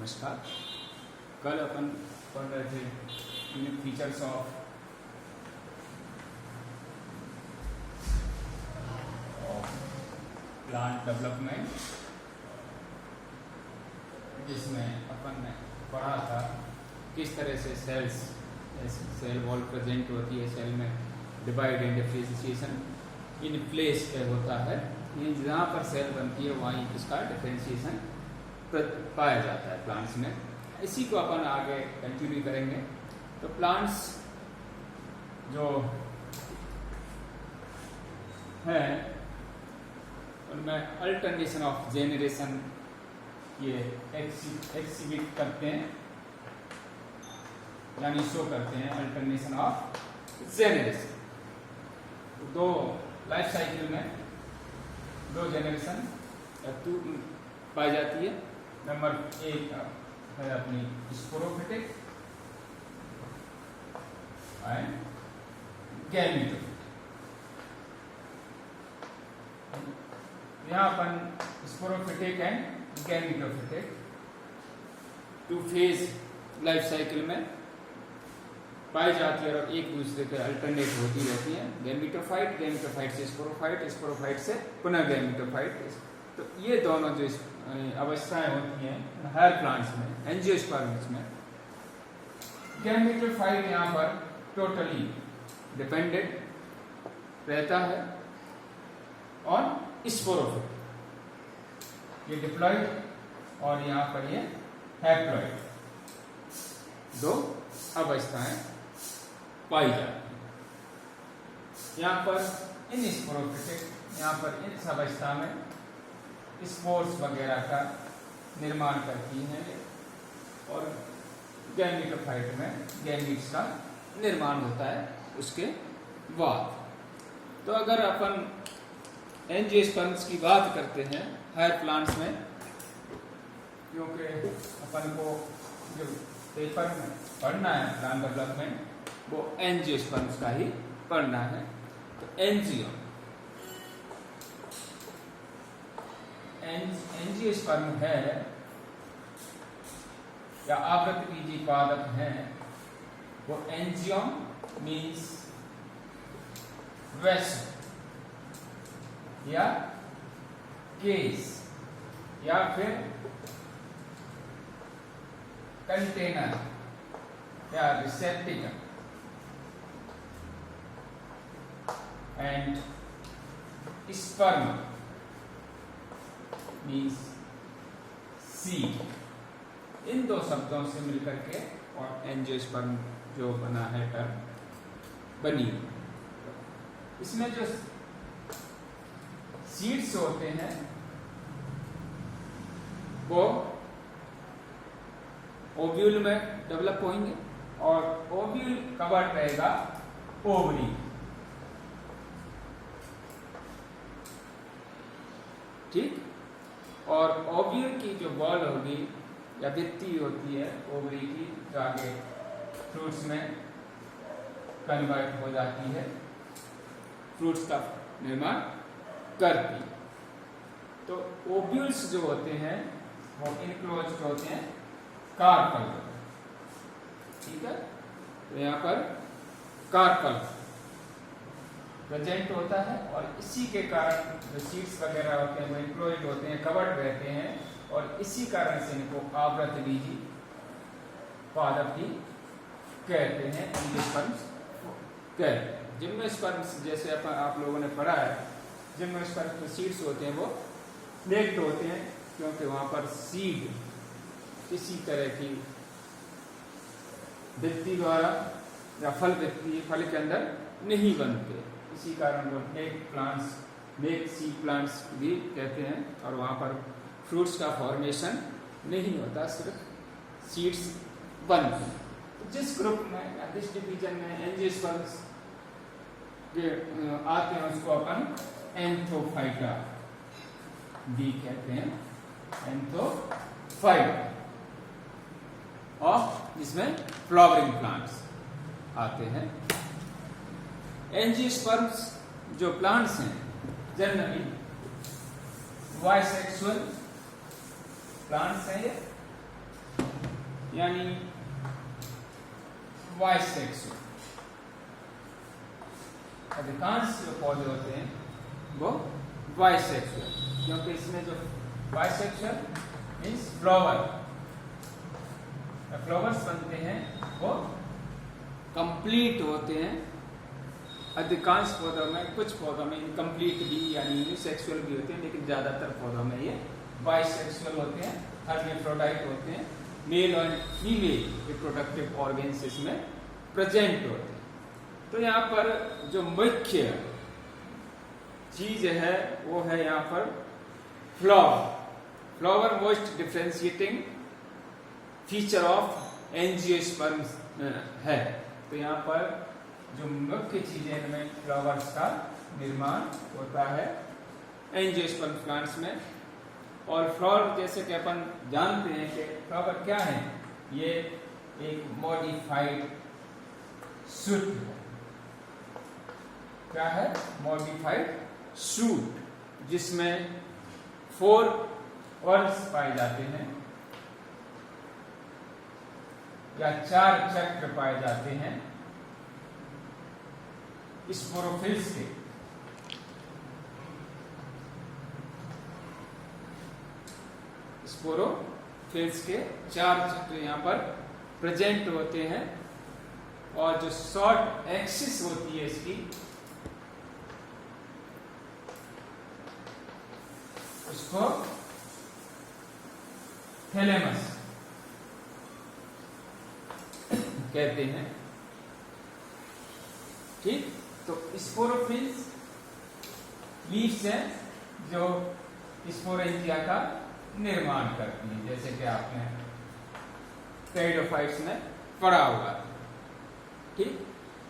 नमस्कार। कल अपन पढ़ रहे थे unique features of plant development, जिसमें अपन ने पढ़ा था किस तरह से सेल वॉल प्रेजेंट होती है, सेल में divide and differentiation in place पे होता है। ये जहाँ पर सेल बनती है वहीं इसका डिफरेंशिएशन पाया जाता है प्लांट्स में। इसी को अपन आगे कंटिन्यू करेंगे। तो प्लांट्स जो है उनमें अल्टरनेशन ऑफ जेनरेशन ये एक्सिबिट करते हैं, यानी शो करते हैं अल्टरनेशन ऑफ जेनरेशन। दो लाइफ साइकिल में दो जेनरेशन पाई जाती है। नंबर एक है अपनी स्पोरोफिटिक एंड गैमेटोफिटिक। यहाँ अपन sporophytic and gametophytic two phase life cycle में पाई जाती है और एक दूसरे के अल्टरनेट होती रहती है। गैमेटोफाइट, गैमेटोफाइट से स्पोरोफाइट, स्पोरोफाइट से पुनः गैमेटोफाइट। तो ये दोनों जो अवस्थाएं होती हैं हर प्लांट्स में, एंजियोस्पर्म्स में, गैमेटोफाइट यहाँ पर टोटली डिपेंडेंट रहता है और स्पोरोफिट ये डिप्लॉइड और यहाँ पर ये हैप्लॉइड दो अवस्थाएं पाई जाती हैं। यहाँ पर इन स्पोरोफिटिक, यहाँ पर इस अवस्था में स्पोर्स वगैरह का निर्माण करती हैं और गैमेटोफाइट में गैमीट्स का निर्माण होता है उसके बाद। तो अगर अपन एंजियोस्पर्म्स की बात करते हैं हायर प्लांट्स में, क्योंकि अपन को जो पेपर में पढ़ना है प्लांट डेवलपमेंट वो एंजियोस्पर्म्स का ही पढ़ना है। तो एंजियोस्पर्म है या आवृतबीजी पादप है, वो एंजियोम मीन्स वेसल या केस या फिर कंटेनर या receptacle, and sperm means seed. इन दो शब्दों से मिलकर के और एंजियोस्पर्म जो बना है टर्म बनी। इसमें जो सीड्स होते हैं वो ओव्यूल में डेवलप होंगे और ओव्यूल कवर्ड रहेगा ओवरी। ठीक। और ओव्यूल की जो बॉल होगी या भित्ति होती है ओवरी की, जो आगे फ्रूट्स में कन्वर्ट हो जाती है, फ्रूट्स का निर्माण करती। तो ओव्यूल्स जो होते हैं वो इनक्लोज्ड होते हैं कार्पल। ठीक है। तो यहाँ पर कार्पल प्रेजेंट होता है और इसी के कारण जो सीड्स वगैरह होते हैं वो इनक्लोज्ड होते हैं, कवर्ड रहते हैं और इसी कारण से इनको आवृतबीजी पादप भी कहते हैं, एंजियोस्पर्म्स कहते हैं। जिम्नोस्पर्म्स जैसे आप लोगों ने पढ़ा है, जिम्नोस्पर्म्स जो सीड्स होते हैं वो नेक्ड होते हैं, क्योंकि वहां पर सीड किसी तरह की भित्ति द्वारा या फल के अंदर नहीं बनते। इसी कारण वो नेक सीड प्लांट्स भी कहते हैं और वहां पर फ्रूट्स का फॉर्मेशन नहीं होता, सिर्फ सीड्स बनते हैं। तो जिस ग्रुप में या जिस डिवीजन में एंजियोस्पर्म्स आते हैं उसको अपन एंथोफाइटा भी कहते हैं, एंथोफाइटा, और जिसमें फ्लावरिंग प्लांट्स आते हैं। एंजियोस्पर्म्स जो प्लांट्स हैं जनरली बाइसेक्सुअल प्लांट्स हैं ये, यानी बाइसेक्सुअल। अधिकांश जो पौधे होते हैं वो बाइसेक्सुअल, क्योंकि इसमें जो बाइसेक्सुअल मीन्स फ्लावर्स बनते हैं वो कंप्लीट होते हैं। अधिकांश पौधों में, कुछ पौधों में इनकम्प्लीट भी यानी यूनिसेक्सुअल भी होते हैं, लेकिन ज्यादातर पौधों में ये बाइसेक्सुअल होते हैं, हर्माफ्रोडाइट होते हैं। मेल और फीमेल रिप्रोडक्टिव ऑर्गन्स इसमें प्रेजेंट होते हैं। तो यहाँ पर जो मुख्य चीज है वो है यहाँ पर flower most differentiating feature of angiosperms है। तो यहाँ पर जो मुख्य चीजें इनमें फ्लावर्स का निर्माण होता है एंजियोस्पर्म प्लांट्स में। और फ्लावर जैसे कि अपन जानते हैं कि फ्लावर क्या है, ये एक मॉडिफाइड सूट है। क्या है? मॉडिफाइड सूट, जिसमें 4 वर्ड्स पाए जाते हैं या 4 चक्र पाए जाते हैं स्पोरोफिल्स के। स्पोरोफिल्स के 4 चक्र यहाँ पर प्रेजेंट होते हैं। और जो शॉर्ट एक्सिस होती है इसकी, उसको थैलेमस कहते हैं। ठीक, तो स्पोरोफिल्स लीव्स हैं जो स्पोरेंजिया का निर्माण करती हैं, जैसे कि आपने टेरिडोफाइट्स में पढ़ा होगा। ठीक,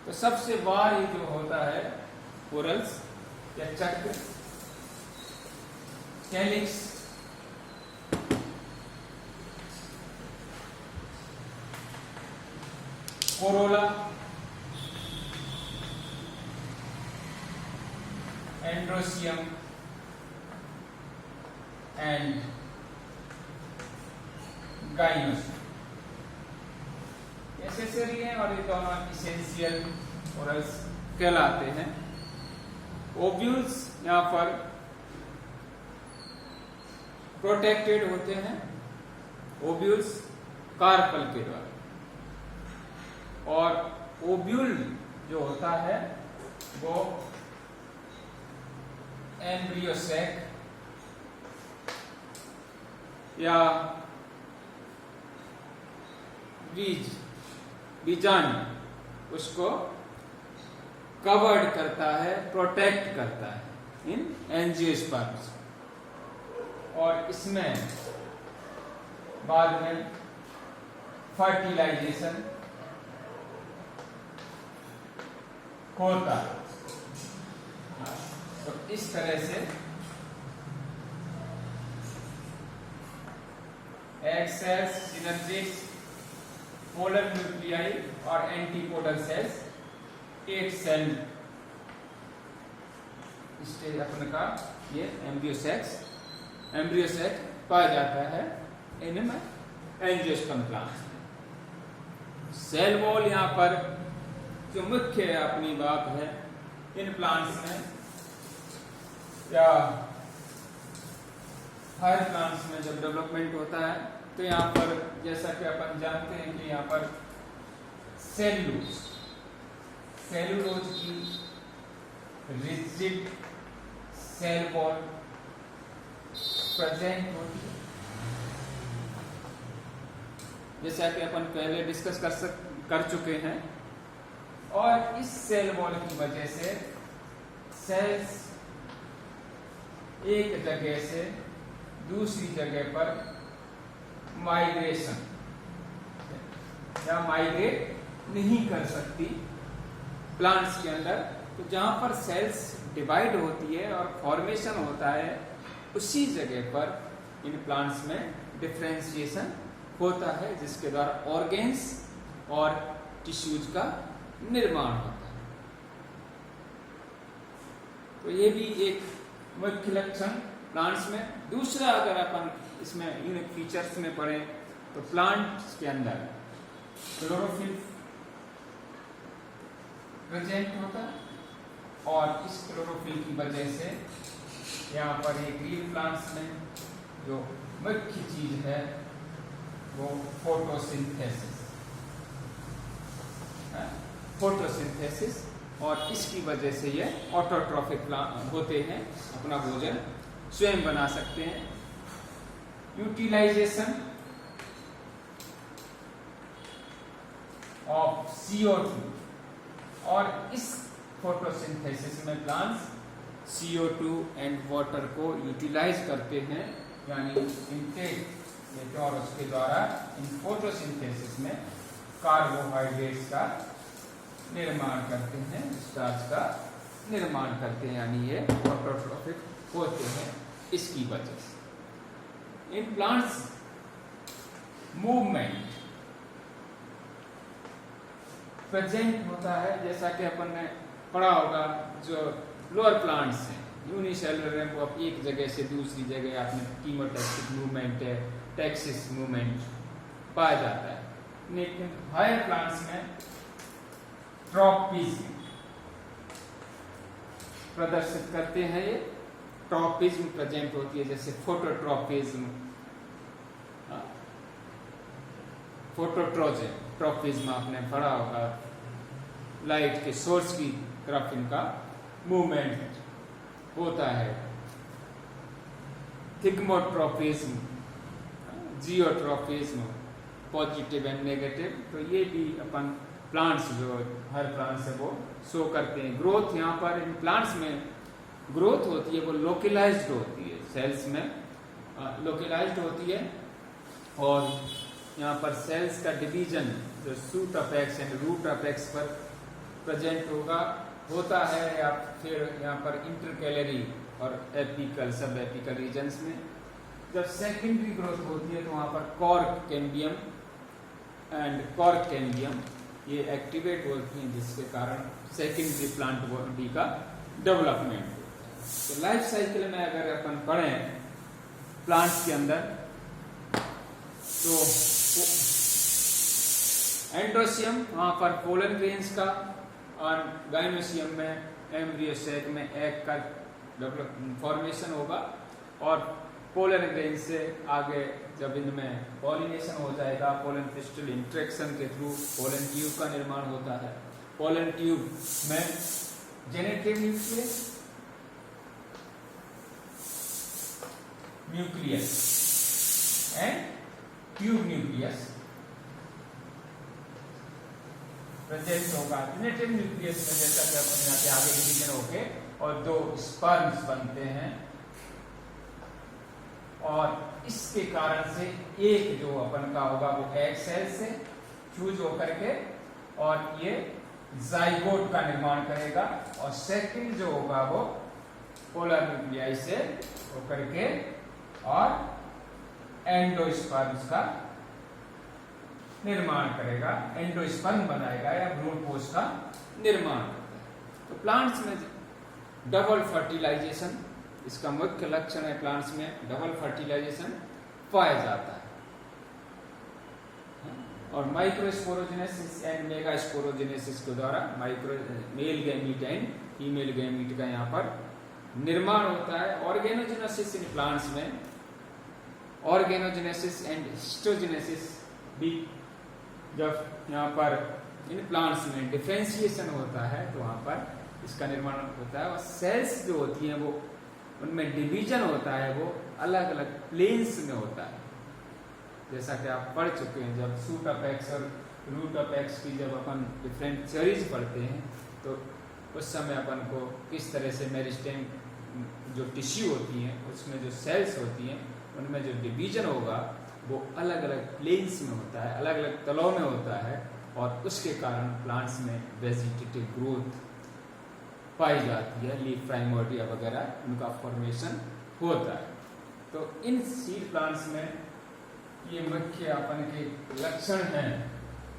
तो सबसे बाहर जो होता है पोरल्स या चक्र, calyx, Corolla, androecium and gynoecium accessory हैं, और ये दोनों इसेंशियल ओरल्स कहलाते हैं। ओव्यूल्स यहाँ पर प्रोटेक्टेड होते हैं, ओव्यूल्स कार्पल के द्वारा। और ओव्यूल जो होता है वो एम्ब्रियो सैक या बीजाणु उसको कवर्ड करता है, प्रोटेक्ट करता है इन एंजियोस्पर्म्स। और इसमें बाद में फर्टिलाइजेशन होता है। तो इस तरह से egg cells, synergids, polar nuclei और एंटीपोडल सेल्स 8 सेल स्टेज अपन का ये एम्ब्रियो सेक पाया जाता है इनमें एंजियोस्पर्म प्लांट्स में। सेल वॉल यहाँ पर जो मुख्य अपनी बात है इन प्लांट्स में, या हर प्लांट्स में जब डेवलपमेंट होता है तो यहाँ पर जैसा कि अपन जानते हैं कि यहाँ पर सेलुलोज की रिजिड सेल वॉल प्रेजेंट होती है, जैसा कि अपन पहले डिस्कस कर चुके हैं। और इस सेल वॉल की वजह से सेल्स एक जगह से दूसरी जगह पर माइग्रेशन या माइग्रेट नहीं कर सकती प्लांट्स के अंदर। तो जहां पर सेल्स डिवाइड होती है और फॉर्मेशन होता है, उसी जगह पर इन प्लांट्स में डिफरेंशिएशन होता है, जिसके द्वारा ऑर्गेन्स और टिश्यूज का निर्माण होता है। तो ये भी एक मुख्य लक्षण प्लांट्स में। दूसरा, अगर अपन इसमें यूनिक फीचर्स में पढ़ें तो प्लांट्स के अंदर क्लोरोफिल प्रेजेंट होता है, और इस क्लोरोफिल की वजह से यहाँ पर ये ग्रीन प्लांट्स में जो मुख्य चीज है वो फोटोसिंथेसिस, फोटोसिंथेसिस, और इसकी वजह से ये ऑटोट्रॉफिक होते हैं, अपना भोजन स्वयं बना सकते हैं। यूटिलाइजेशन ऑफ CO2, और इस फोटोसिंथेसिस में प्लांट्स CO2 एंड वाटर को यूटिलाइज करते हैं, यानी इनटेक और उसके द्वारा इन फोटोसिंथेसिस में कार्बोहाइड्रेट्स का निर्माण करते हैं, स्टार्च का निर्माण करते हैं, यानी ये ऑटोट्रॉफिक होते हैं इसकी वजह से। इन प्लांट्स मूवमेंट प्रेजेंट होता है, जैसा कि अपन ने पढ़ा होगा, जो लोअर प्लांट्स हैं यूनिसेलुलर है, वो आप एक जगह से दूसरी जगह आपने कीमोटैक्सिस मूवमेंट है, टैक्सिस मूवमेंट पाया जाता है, लेकिन हायर प्लांट्स में ट्रॉपिज्म प्रदर्शित करते हैं, ये ट्रॉपिज्म प्रेजेंट होती है, जैसे फोटोट्रॉपिज्म, फोटोट्रॉपिज्म आपने पढ़ा होगा, लाइट के सोर्स की तरफ इनका मूवमेंट होता है। Thigmotropism, geotropism, positive and negative, तो ये भी अपन प्लांट्स जो हर प्लांट से वो शो करते हैं। ग्रोथ यहाँ पर इन प्लांट्स में ग्रोथ होती है वो लोकलाइज्ड होती है, सेल्स में लोकलाइज्ड होती है, और यहाँ पर सेल्स का डिवीजन जो shoot apex and root apex पर प्रेजेंट होता है, या फिर यहाँ पर इंटरकैलरी और एपिकल सब एपिकल रीजन्स में। जब सेकेंडरी ग्रोथ होती है तो वहाँ पर cork cambium and cork cambium ये एक्टिवेट होती हैं, जिसके कारण सेकेंडरी प्लांट बॉडी का डेवलपमेंट होता है। तो लाइफ साइकिल में अगर अपन पढ़ें प्लांट्स के अंदर, तो एंड्रोसियम वहां पर पोलन ग्रेन्स का, और गाइनोसियम में एम्ब्रियो सैक में एग का फॉर्मेशन होगा, और पोलन ग्रेन से आगे जब इनमें पॉलिनेशन हो जाएगा, पोलन क्रिस्टल इंट्रैक्शन के थ्रू पोलन ट्यूब का निर्माण होता है। पोलन ट्यूब में generative nucleus and tube nucleus present होगा। जेनेटिव न्यूक्लियस में जैसा कि अपन यहाँ पे आगे डिवीजन होके और दो स्पर्म्स बनते हैं, और इसके कारण से एक जो अपन का होगा वो एग सेल से फ्यूज होकर के और ये जाइगोट का निर्माण करेगा, और सेकंड जो होगा वो पोलर न्यूक्लियाई से होकर के और एंडोस्पर्म्स का निर्माण करेगा, एंडोस्पर्म बनाएगा या भ्रूणपोष का निर्माण करता है। तो प्लांट्स में डबल फर्टिलाइजेशन इसका मुख्य लक्षण है, प्लांट्स में डबल फर्टिलाइजेशन पाया जाता है, और माइक्रोस्पोरोजेनेसिस एंड मेगास्पोरोजेनेसिस के द्वारा male gamete and female gamete का यहाँ पर निर्माण होता है। ऑर्गेनोजेनेसिस इन प्लांट्स में ऑर्गेनोजेनेसिस एंड हिस्टोजेनेसिस भी जब यहाँ पर इन प्लांट्स में डिफरेंशिएशन होता है तो वहाँ पर इसका निर्माण होता है, और सेल्स जो होती हैं वो उनमें डिवीजन होता है, वो अलग अलग प्लेन्स में होता है। जैसा कि आप पढ़ चुके हैं, जब शूट अपेक्स और रूट अपेक्स की जब अपन डिफरेंट थ्योरीज पढ़ते हैं तो उस समय अपन को किस तरह से मेरिस्टेम जो टिश्यू होती हैं उसमें जो सेल्स होती हैं उनमें जो डिवीजन होगा वो अलग अलग प्लेन्स में होता है, अलग अलग तलों में होता है, और उसके कारण प्लांट्स में वेजिटेटिव ग्रोथ पाई जाती है, लीफ प्राइमोर्डिया वगैरह उनका फॉर्मेशन होता है। तो इन सीड प्लांट्स में ये मुख्य अपन के लक्षण हैं,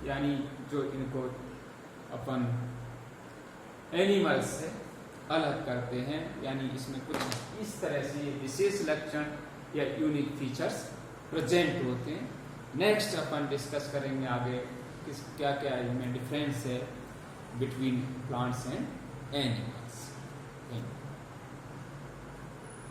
यानी जो इनको अपन एनिमल्स से अलग करते हैं, यानी इसमें कुछ इस तरह से ये विशेष लक्षण या यूनिक फीचर्स प्रेजेंट होते हैं। नेक्स्ट अपन डिस्कस करेंगे आगे किस क्या क्या इनमें डिफरेंस है बिटवीन प्लांट्स एंड एनिमल्स।